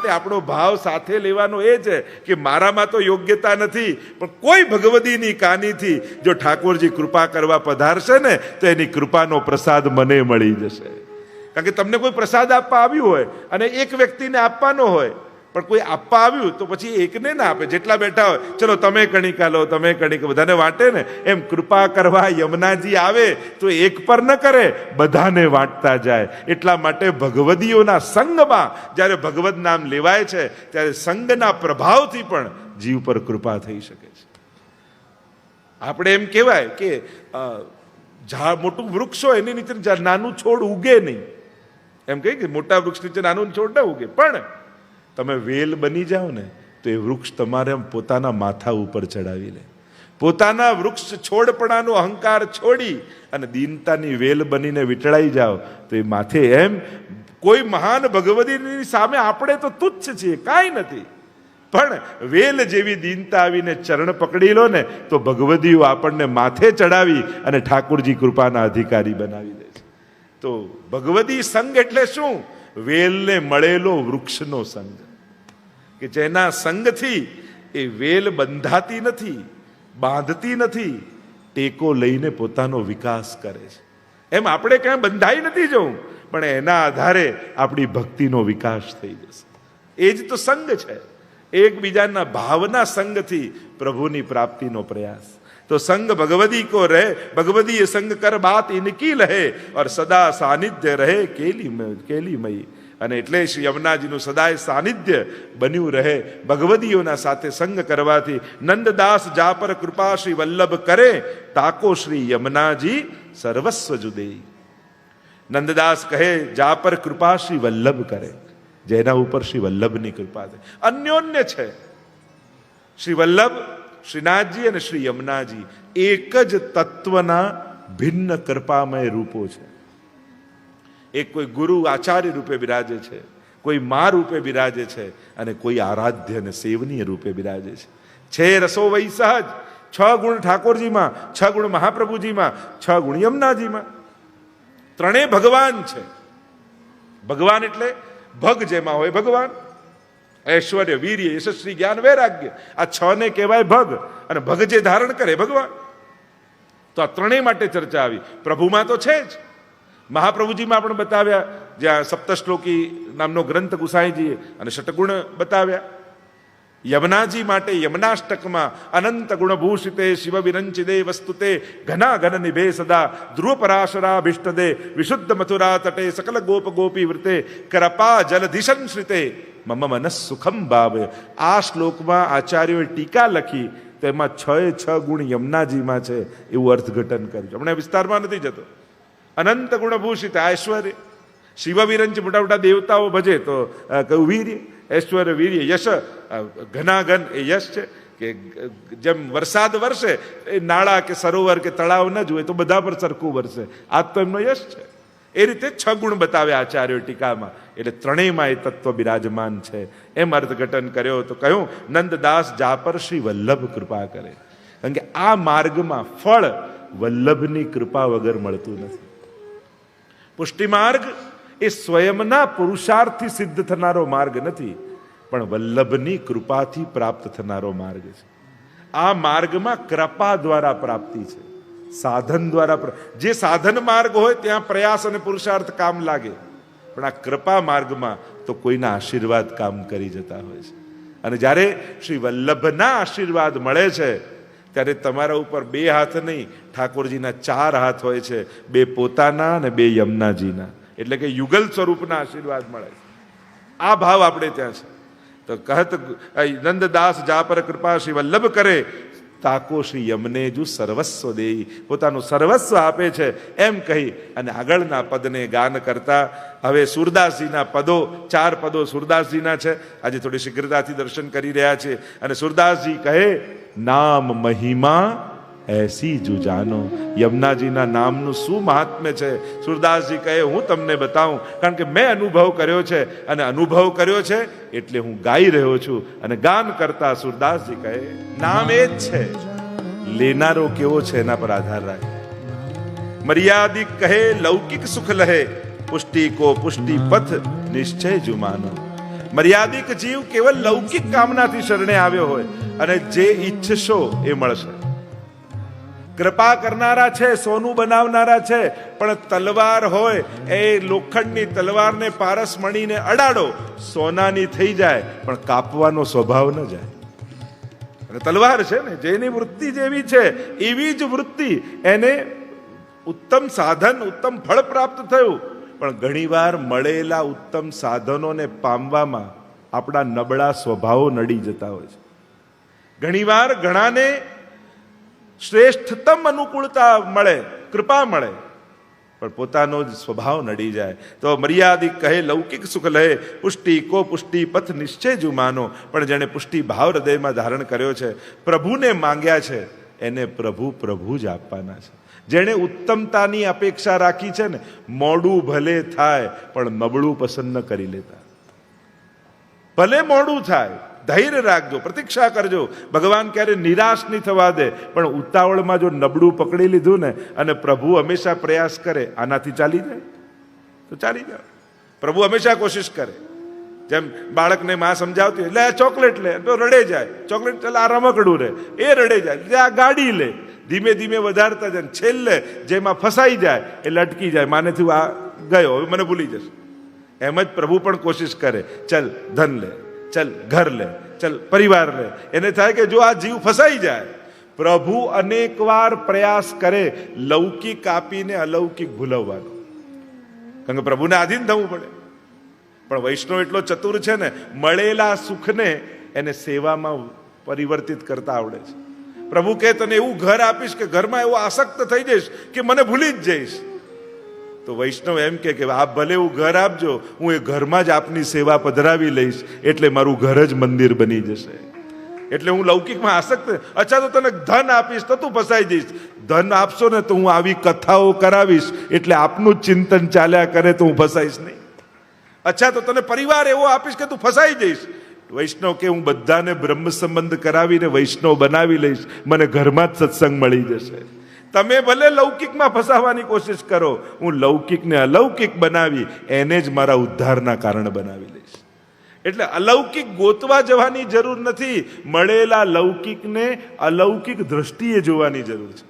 માટે આપણો ભાવ સાથે લેવાનો એ છે કે મારામાં તો યોગ્યતા નથી, પણ કોઈ ભગવદીની કાનીથી જો ઠાકોરજી કૃપા કરવા પધારશે ને તો એની કૃપાનો પ્રસાદ મને મળી જશે. કારણ કે તમને કોઈ પ્રસાદ આપવા આવ્યું હોય અને એક વ્યક્તિને આપવાનો હોય, પણ કોઈ આપવા આવ્યું તો પછી એકને ના આપે. જેટલા બેઠા હોય ચલો તમે કણિકા લો, તમે કણિકા, બધાને વાંટે ને એમ કૃપા કરવા યમુનાજી આવે તો એક પર ન કરે, બધાને વાંટતા જાય. એટલા માટે ભગવદીઓના સંગમાં જ્યારે ભગવદ નામ લેવાય છે ત્યારે સંગના પ્રભાવથી પણ જીવ પર કૃપા થઈ શકે છે. આપણે એમ કહેવાય કે મોટું વૃક્ષ હોય એની નીચે નાનું છોડ ઉગે નહીં. એમ કહે કે મોટા વૃક્ષ નીચે નાનું છોડ ના ઉગે, પણ તમે વેલ બની જાઓ ને તો એ વૃક્ષ તમારે પોતાના માથા ઉપર ચડાવી લે. પોતાના વૃક્ષ છોડપણાનો અહંકાર છોડી અને દીનતાની વેલ બનીને વીંટળાઈ જાઓ તો એ માથે એમ કોઈ મહાન ભગવદીની સામે આપણે તો તુચ્છ છીએ, કાંઈ નથી, પણ વેલ જેવી દીનતા આવીને ચરણ પકડી લો ને તો ભગવદીઓ આપણને માથે ચડાવી અને ઠાકોરજી કૃપાના અધિકારી બનાવી દે છે. તો ભગવદી સંગ એટલે શું? વેલને મળેલો વૃક્ષનો સંગ, કે જેના સંગથી એ વેલ બંધાતી નથી, બાંધતી નથી, ટેકો લઈને પોતાનો વિકાસ કરે છે. એમ આપણે ક્યાંય બંધાઈ નથી જવું, પણ એના આધારે આપણી ભક્તિનો વિકાસ થઈ જશે. એ જ તો સંગ છે. એકબીજાના ભાવના સંગથી પ્રભુની પ્રાપ્તિનો પ્રયાસ. તો સંગ ભગવદી કો રહે, ભગવદી સંગ કર બાત ઇનકી લહે और સદા સાનિધ્ય રહે કેલીમયી. અને એટલે શ્રી યમુનાજીનું સદાય સાનિધ્ય બન્યું રહે. ભગવદીઓના સાથે સંગ કરવાથી નંદદાસ જા પર કૃપા શ્રી વલ્લભ કરે, તાકો શ્રી યમુનાજી સર્વસ્વ જુદેઈ. નંદદાસ કહે જા પર કૃપા શ્રી વલ્લભ કરે, જેના ઉપર શ્રી વલ્લભની કૃપા છે. અન્યોન્ય છે. શ્રી વલ્લભ, શ્રીનાથજી અને શ્રી યમુનાજી એક જ તત્વના ભિન્ન કૃપામય રૂપો છે. એક કોઈ ગુરુ આચાર્ય રૂપે બિરાજે છે, કોઈ મા રૂપે બિરાજે છે, અને કોઈ આરાધ્ય અને સેવનીય રૂપે બિરાજે છે. રસો વૈ સહજ. 6 ગુણ ઠાકોરજીમાં, 6 ગુણ મહાપ્રભુજીમાં, 6 ગુણ યમુનાજીમાં. ત્રણેય ભગવાન છે. ભગવાન એટલે ભગ જેમાં હોય ભગવાન, ઐશ્વર્ય, વીર્ય, યશસ્વી, જ્ઞાન, વૈરાગ્ય, આ 6 ને કહેવાય ભગ. અને ભગ જે ધારણ કરે ભગવાન. તો આ ત્રણેય માટે ચર્ચા આવી. પ્રભુમાં તો છે જ. મહાપ્રભુજીમાં આપણે બતાવ્યા, જ્યાં સપ્તશ્લોકી નામનો ગ્રંથ ગુસાઈજીએ અને ષટગુણ બતાવ્યા. યમુનાજી માટે યમુનાષ્ટકમાં અનંત ગુણભૂષિતે શિવ વિરંચિદે વસ્તુતે ઘના ઘન નિભે સદા ધ્રુવ પરાશરાભિષ્ટદે વિશુદ્ધ મથુરા તટે સકલ ગોપ ગોપી વૃતે કૃપા જલધિશન શ્રિતે મમ મનસ સુખમ ભાવે. આ શ્લોકમાં આચાર્યોએ ટીકા લખી તો એમાં 6 ગુણ યમુનાજીમાં છે એવું અર્થઘટન કર્યું. હમણાં વિસ્તારમાં નથી જતો. અનંત ગુણભૂષિત ઐશ્વર્ય, શિવ વિરંચ, મોટા મોટા દેવતાઓ ભજે તો કયું વીર્ય, ઐશ્વર્ય, વીર્ય, યશ, ઘનાઘન એ યશ છે. કે જેમ વરસાદ વરસે એ નાળા કે સરોવર કે તળાવ ન જોઈએ તો બધા પર સરખું વરસે, આ તો એમનો યશ છે. એ રીતે 6 ગુણ બતાવ્યા આચાર્યો ટીકામાં. એટલે ત્રણેયમાં એ તત્વ બિરાજમાન છે એમ અર્થઘટન કર્યો. તો કહ્યું નંદદાસ જા પર શ્રી વલ્લભ કૃપા કરે. કારણ કે આ માર્ગમાં ફળ વલ્લભની કૃપા વગર મળતું નથી. પુષ્ટિ માર્ગ એ સ્વયંના પુરુષાર્થથી સિદ્ધ થનારો માર્ગ નથી, પણ વલ્લભની કૃપાથી પ્રાપ્ત થનારો માર્ગ છે. આ માર્ગમાં કૃપા દ્વારા પ્રાપ્તિ છે, સાધન દ્વારા. જે સાધન માર્ગ હોય ત્યાં પ્રયાસ અને પુરુષાર્થ કામ લાગે, પણ આ કૃપા માર્ગમાં તો કોઈના આશીર્વાદ કામ કરી જતા હોય છે. અને જ્યારે શ્રી વલ્લભના આશીર્વાદ મળે છે ત્યારે તમારા ઉપર 2 હાથ નહીં, ઠાકોરજીના 4 હાથ હોય છે, 2 પોતાના અને 2 યમુનાજીના. એટલે કે યુગલ સ્વરૂપના આશીર્વાદ મળે છે. આ ભાવ આપણે ત્યાં છે. તો કહત નંદદાસ જા પર કૃપા શ્રી વલ્લભ કરે, તાકો શ્રી યમનેજુ સર્વસ્વ દેઈ. પોતાનું સર્વસ્વ આપે છે એમ કહી અને આગળના પદને ગાન કરતા હવે સુરદાસજીના પદો, 4 પદો સુરદાસજીના છે. આજે થોડી શીઘ્રતાથી દર્શન કરી રહ્યા છે. અને સુરદાસજી કહે નામ મહિમા એસી જુ જાનો. યમુનાજીના નામનું શું મહાત્મ્ય છે સુરદાસજી કહે હું તમને બતાવું. કારણ કે મેં અનુભવ કર્યો છે, અને અનુભવ કર્યો છે એટલે હું ગાઈ રહ્યો છું. અને ગાન કરતા સુરદાસજી કહે નામ એ જ છે, લેનારો કેવો છે એના પર આધાર રાખે. મર્યાદિક કહે લૌકિક સુખ લહે, પુષ્ટિ કો પુષ્ટિ પથ નિશ્ચય જુમાનો. મર્યાદિક જીવ કેવલ લૌકિક કામનાથી શરણે આવ્યો હોય અને જે ઈચ્છશો એ મળશે. કૃપા કરનારા છે, સોનું બનાવનારા છે, પણ તલવાર હોય એ લોખંડની તલવારને પારસ મણીને અડાડો, સોનાની થઈ જાય પણ કાપવાનો સ્વભાવ ન જાય. અને તલવાર છે ને, જેની વૃત્તિ જેવી છે એવી જ વૃત્તિ, એને ઉત્તમ સાધન ઉત્તમ ફળ પ્રાપ્ત થયું. પણ ઘણીવાર મળેલા ઉત્તમ સાધનોને પામવામાં આપણા નબળા સ્વભાવો નડી જતા હોય છે. ઘણીવાર ઘણાને શ્રેષ્ઠતમ અનુકૂળતા મળે, કૃપા મળે, પણ પોતાનો જ સ્વભાવ નડી જાય. તો મર્યાદિક કહે લૌકિક સુખ લહે, પુષ્ટિ કો પુષ્ટિ પથ નિશ્ચય જુમાનો. પણ જેણે પુષ્ટિ ભાવ હૃદયમાં ધારણ કર્યો છે, પ્રભુને માંગ્યા છે, એને પ્રભુ પ્રભુ જ આપવાના છે. જેણે ઉત્તમતાની અપેક્ષા રાખી છે ને, મોડું ભલે થાય પણ નબળું પસંદ ન કરી લેતા. ભલે મોડું થાય, ધૈર્ય રાખજો, પ્રતીક્ષા કરજો. ભગવાન ક્યારે નિરાશ નહીં થવા દે, પણ ઉતાવળમાં જો નબળું પકડી લીધું ને, અને પ્રભુ હંમેશા પ્રયાસ કરે આનાથી ચાલી જાય તો ચાલી જાય. પ્રભુ હંમેશા કોશિશ કરે. જેમ બાળકને માં સમજાવતી હોય, લે ચોકલેટ લે, તો રડે જાય. ચોકલેટ ચાલ, આ રમકડું રે, એ રડે જાય. આ ગાડી લે, ધીમે ધીમે વધારતા જાય. છેલ્લે જેમાં ફસાઈ જાય એટલે અટકી જાય. માનેથી આ ગયો, હવે મને ભૂલી જશે. એમ જ પ્રભુ પણ કોશિશ કરે, ચલ ધન લે, ચલ ઘર લે, ચલ પરિવાર લે. એને થાય કે જો આ જીવ ફસાઈ જાય. પ્રભુ અનેક વાર પ્રયાસ કરે લૌકિક આપીને અલૌકિક ભૂલવવાનો, કારણ કે પ્રભુને આધીન થવું પડે. પણ વૈષ્ણવ એટલો ચતુર છે ને, મળેલા સુખને એને સેવામાં પરિવર્તિત કરતા આવડે છે. પ્રભુ કહે તને એવું ઘર આપીશ કે ઘરમાં એવો આસક્ત થઈ જઈશ કે મને ભૂલી જ જઈશ. તો વૈષ્ણવ એમ કે આપ ભલે એવું ઘર આપજો, હું એ ઘરમાં જ આપની સેવા પધરાવી લઈશ, એટલે મારું ઘર જ મંદિર બની જશે. એટલે હું લૌકિકમાં આસક્ત. અચ્છા, તો તને ધન આપીશ તો તું ફસાઈ જઈશ. ધન આપશો ને તો હું આવી કથાઓ કરાવીશ, એટલે આપનું જ ચિંતન ચાલ્યા કરે તો હું ફસાઈશ નહીં. અચ્છા, તો તને પરિવાર એવો આપીશ કે તું ફસાઈ જઈશ. વૈષ્ણવ કે હું બધાને બ્રહ્મ સંબંધ કરાવીને વૈષ્ણવ બનાવી લઈશ, મને ઘરમાં જ સત્સંગ મળી જશે. તમે ભલે લૌકિકમાં ફસાવવાની કોશિશ કરો, હું લૌકિકને અલૌકિક બનાવી એને જ મારા ઉદ્ધારના કારણ બનાવી લઈશ. એટલે અલૌકિક ગોતવા જવાની જરૂર નથી, મળેલા લૌકિકને અલૌકિક દ્રષ્ટિએ જોવાની જરૂર છે.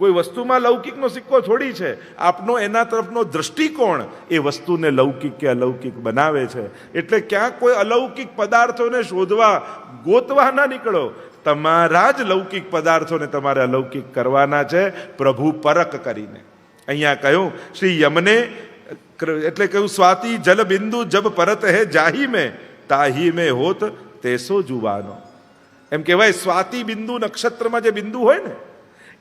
કોઈ વસ્તુમાં લૌકિકનો સિક્કો થોડી છે, આપનો એના તરફનો દ્રષ્ટિકોણ એ વસ્તુને લૌકિક કે અલૌકિક બનાવે છે. એટલે ક્યાંક કોઈ અલૌકિક પદાર્થોને શોધવા ગોતવા ના નીકળો. તમારા જ લૌકિક પદાર્થોને તમારે અલૌકિક કરવાના છે, પ્રભુ પરક કરીને. અહીંયા કહ્યું શ્રી યમને, એટલે કહ્યું સ્વાતિ જલ બિંદુ જબ પરત હે જાહી મેં તાહી મેં હોત તેસો જુવાનો. એમ કહેવાય સ્વાતિ બિંદુ નક્ષત્રમાં જે બિંદુ હોય ને,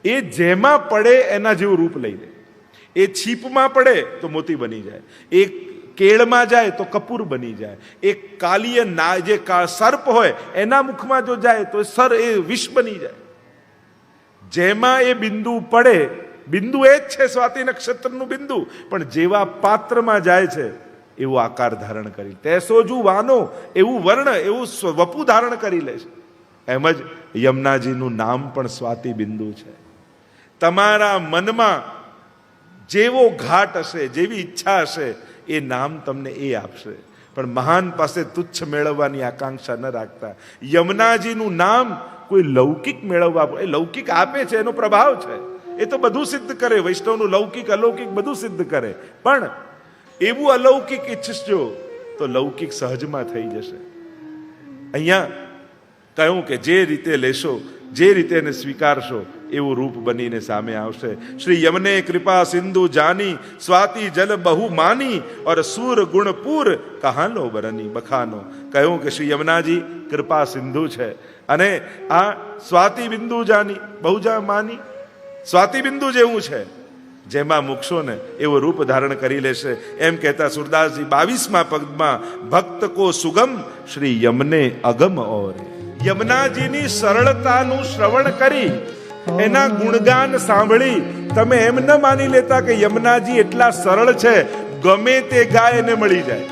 એ જેમાં પડે એના જેવું રૂપ લઈ લે. એ છીપમાં પડે તો મોતી બની જાય, એ કેળમાં જાય તો કપૂર બની જાય, એ કાલીય ના જે સર્પ હોય એના મુખમાં જો જાય તો સર એ વિષ બની જાય. જેમાં એ બિંદુ પડે, બિંદુ એ જ છે સ્વાતિ નક્ષત્રનું બિંદુ, પણ જેવા પાત્રમાં જાય છે એવો આકાર ધારણ કરી, તેસો જુવાનો એવું વર્ણ, એવું વપુ ધારણ કરી લે છે. એમ જ યમુનાજીનું નામ પણ સ્વાતિ બિંદુ છે. તમારા મનમાં જેવો ઘાટ હશે, જેવી ઈચ્છા હશે, એ નામ તમને એ આપશે. પણ મહાન પાસે તુચ્છ મેળવવાની આકાંક્ષા ન રાખતા. યમુનાજીનું નામ કોઈ લૌકિક મેળવવા, એ લૌકિક આપે છે, એનો પ્રભાવ છે, એ તો બધું સિદ્ધ કરે. વૈષ્ણવનું લૌકિક અલૌકિક બધું સિદ્ધ કરે. પણ એવું અલૌકિક ઈચ્છશો તો લૌકિક સહજમાં થઈ જશે. અહીંયા કહ્યું કે જે રીતે લેશો, જે રીતે એને સ્વીકારશો એવું રૂપ બનીને સામે આવશે. શ્રી યમને કૃપા સિંધુ જાની, સ્વાતિ જલ બહુ માની, और सूर गुणपुर કહાનો બરની બખાનો. કહ્યું કે શ્રી યમુનાજી કૃપા સિંધુ છે, અને આ સ્વાતિ બિંદુ જાની, બહુ જા માની, સ્વાતિ બિંદુ જેવું છે, જેમાં મૂકશો ને એવું રૂપ ધારણ કરી લેશે. એમ કહેતા સુરદાસજી 22મા પદમાં ભક્ત કો સુગમ શ્રી યમને અગમ ઓર. યમુનાજીની સરળતાનું શ્રવણ કરી, એના ગુણગાન સાંભળી તમે એમ ન માની લેતા કે યમુનાજી એટલા સરળ છે, ગમે તે ગાય એને મળી જાય.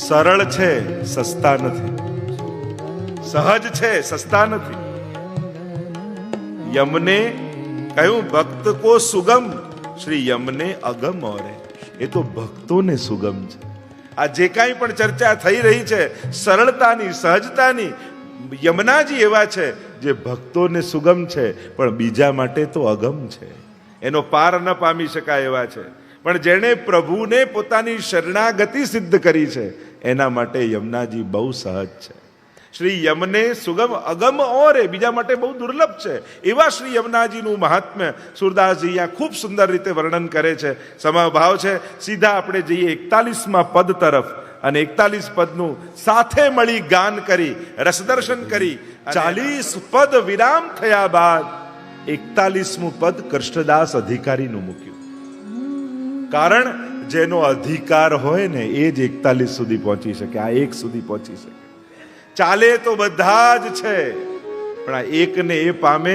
સરળ છે, સસ્તા નથી. સહજ છે, સસ્તા નથી. યમને કહ્યું ભક્ત કો સુગમ શ્રી યમને અગમ ઓરે. એ તો ભક્તોને સુગમ છે. આ જે કાંઈ પણ ચર્ચા થઈ રહી છે સરળતાની, સહજતાની, યમુનાજી એવા છે જે ભક્તોને સુગમ છે પણ બીજા માટે તો અગમ છે, એનો પાર ન પામી શકાય એવા છે. પણ જેણે પ્રભુને પોતાની શરણાગતિ સિદ્ધ કરી છે એના માટે યમુનાજી બહુ સહજ છે. શ્રી યમને સુગમ અગમ ઓરે, બીજા માટે બહુ દુર્લભ છે એવા શ્રી યમુનાજીનું મહાત્મ્ય સુરદાસજી અહીંયા ખૂબ સુંદર રીતે વર્ણન કરે છે. સમભાવ છે, સીધા આપણે જઈએ 41મા પદ તરફ અને 41 પદનું સાથે મળી ગાન કરી, રસદર્શન કરી. 40 પદ વિરામ થયા બાદ 41મું પદ કૃષ્ણદાસ અધિકારીનું મૂક્યું. કારણ જેનો અધિકાર હોય ને એ જ 41 સુધી પહોંચી શકે, આ એક સુધી પહોંચી શકે. ચાલે તો બધા જ છે પણ આ એકને એ પામે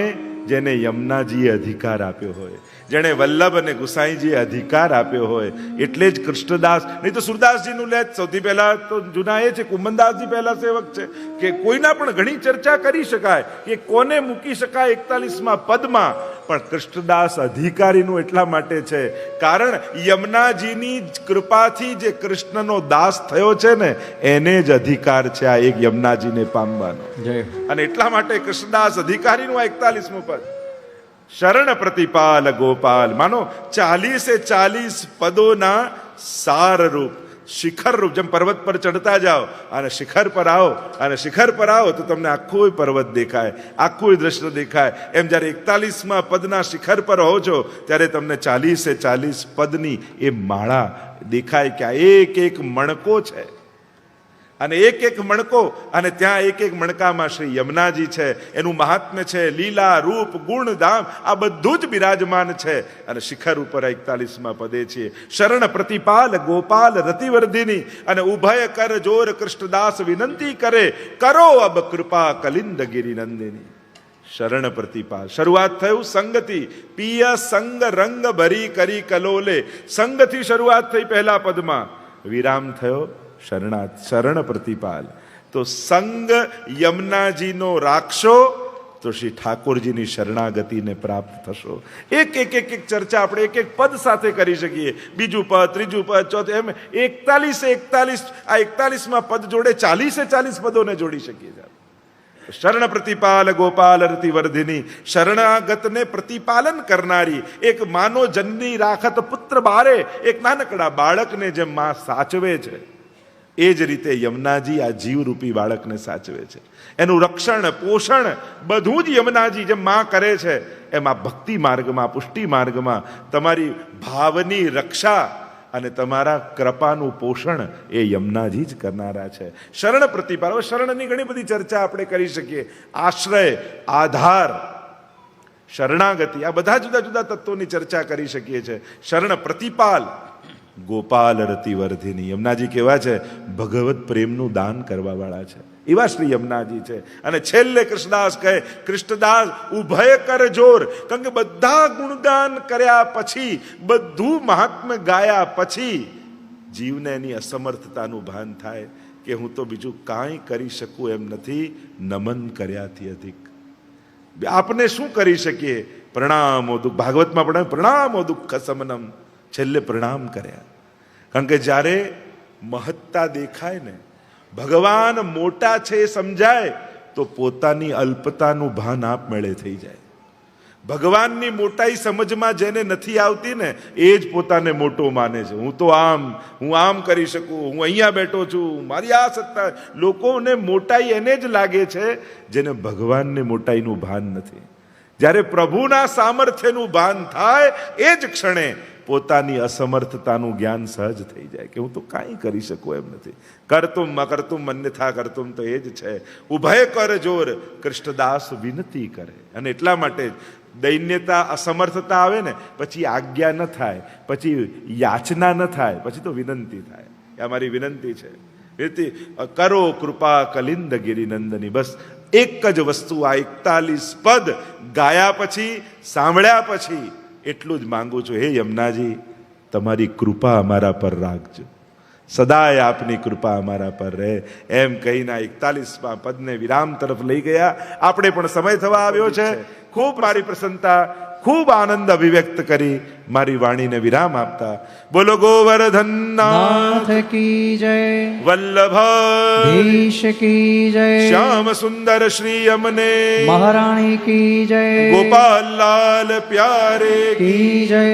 જેને યમુનાજીએ અધિકાર આપ્યો હોય, જેણે વલ્લભ અને ગુસાઈજીએ અધિકાર આપ્યો હોય. એટલે જ કૃષ્ણદાસ, નહીં તો સુરદાસજીનું લે સૌથી પહેલા તો જૂના એ છે, કુંભનદાસજી પહેલા સેવક છે કે કોઈના પણ ઘણી ચર્ચા કરી શકાય કે કોને મૂકી શકાય 41મા પદમાં, પણ કૃષ્ણદાસ અધિકારીનું એટલા માટે છે કારણ યમુનાજીની કૃપાથી જે કૃષ્ણનો દાસ થયો છે ને એને જ અધિકાર છે આ એક યમુનાજીને પામવાનો. અને એટલા માટે કૃષ્ણદાસ અધિકારીનું આ 41મું પદ. શરણ પ્રતિપાલ ગોપાલ, માનો 40 પદોના સાર રૂપ, શિખર રૂપ. જેમ પર્વત પર ચડતા જાઓ અને શિખર પર આવો અને શિખર પર આવો તો તમને આખું પર્વત દેખાય, આખું દ્રશ્ય દેખાય. એમ જ્યારે 41મા પદના શિખર પર હો છો ત્યારે તમને 40 પદની એ માળા દેખાય કે આ એક એક મણકો છે અને એક એક મણકો, અને ત્યાં એક એક મણકામાં શ્રી યમુનાજી છે, એનું મહાત્મ્ય છે, લીલા રૂપ ગુણ ધામ આ બધું જ બિરાજમાન છે. અને શિખર ઉપર 41મા પદે છીએ. શરણ પ્રતિપાલ ગોપાલ રતિવર્ધિની, અને ઉભય કર જોર કૃષ્ણદાસ વિનંતી કરે, કરો અબ કૃપા કલિંદ ગિરી નંદિની. શરણ પ્રતિપાલ, શરૂઆત થયું સંગથી, પિય સંગ રંગ ભરી કરી કલોલે. સંગથી શરૂઆત થઈ પહેલા પદમાં, વિરામ થયો શરણ પ્રતિપાલ. તો સંગ યમુનાજીનો રાખશો તો શ્રી ઠાકોરજીની શરણાગતિને પ્રાપ્ત થશો. એક ચર્ચા આપણે એક પદ સાથે કરી શકીએ. બીજું પદ, ત્રીજું પદ, ચોથું, એમ 41 આ 41મા પદ જોડે 40 પદોને જોડી શકીએ. શરણ પ્રતિપાલ ગોપાલ રતિવર્ધિની, શરણાગતને પ્રતિપાલન કરનારી, એક માનો જનની રાખત પુત્ર બારે, એક નાનકડા બાળકને જેમ માં સાચવે છે એ જ રીતે યમુનાજી આ જીવરૂપી બાળકને સાચવે છે. એનું રક્ષણ પોષણ બધું જ યમુનાજી જેમ માં કરે છે એમ આ ભક્તિ માર્ગમાં, પુષ્ટિ માર્ગમાં તમારી ભાવની રક્ષા અને તમારા કૃપાનું પોષણ એ યમુનાજી જ કરનારા છે. શરણ પ્રતિપાલ, શરણની ઘણી બધી ચર્ચા આપણે કરી શકીએ. આશ્રય, આધાર, શરણાગતિ, આ બધા જુદા જુદા તત્વોની ચર્ચા કરી શકીએ છીએ. શરણ પ્રતિપાલ ગોપાલ રતિવર્ધિની, યમુનાજી કેવા છે? ભગવત પ્રેમનું દાન કરવા વાળા છે એવા શ્રી યમુનાજી છે. અને છેલ્લે કૃષ્ણદાસ કહે, કૃષ્ણદાસ ઉભય કર જોર, કારણ કે બધા ગુણગાન કર્યા પછી, બધું મહાત્મ્ય ગાયા પછી જીવને એની અસમર્થતાનું ભાન થાય કે હું તો બીજું કાંઈ કરી શકું એમ નથી, નમન કર્યાથી અધિક. આપને શું કરી શકીએ? પ્રણામો દુઃખ, ભાગવતમાં પણ પ્રણામો દુઃખ સમનમ, છેલ્લે પ્રણામ કર્યા. કારણ કે જ્યારે મહત્તા દેખાય ને, ભગવાન મોટા છે એ સમજાય તો પોતાની અલ્પતાનું ભાન આપમેળે થઈ જાય. ભગવાનની મોટાઈ સમજમાં જેને નથી આવતી ને એ જ પોતાને મોટો માને છે. હું આમ કરી શકું, હું અહીંયા બેઠો છું, મારી આ સત્તા. લોકોને મોટાઈ એને જ લાગે છે જેને ભગવાનને મોટાઈનું ભાન નથી. જ્યારે પ્રભુના સામર્થ્યનું ભાન થાય એ જ ક્ષણે પોતાની અસમર્થતાનું જ્ઞાન સહજ થઈ જાય કે હું તો કાંઈ કરી શકું એમ નથી. કરતુમ અકર્તુમ મન્યથા કરતુમ તો એ જ છે. ઉભય કર જોર કૃષ્ણદાસ વિનતી કરે. અને એટલા માટે દૈન્યતા, અસમર્થતા આવે ને પછી આજ્ઞા ન થાય, પછી યાચના ન થાય, પછી તો વિનંતી થાય. એ અમારી વિનંતી છે. વિનંતી કરો કૃપા કલિંદ ગિરિનંદની. બસ એક જ વસ્તુ આ 41 પદ ગાયા પછી, સાંભળ્યા પછી એટલું જ માંગુ છું, હે યમુનાજી તમારી કૃપા અમારા પર રાખજો, સદાય આપની કૃપા અમારા પર રહે. એમ કહીને 41મા પદને વિરામ તરફ લઈ ગયા. આપણે પણ સમય થવા આવ્યો છે. ખૂબ મારી પ્રસન્નતા, ખૂબ આનંદ અભિવ્યક્ત કરી મારી વાણીને વિરામ આપતા બોલો ગોવર્ધન નાથ કી જય, વલ્લભ ધીશ કી જય, શ્યામ સુંદર શ્રી અમને મહારાણી કી જય, ગોપાલ લાલ પ્યારે કી જય.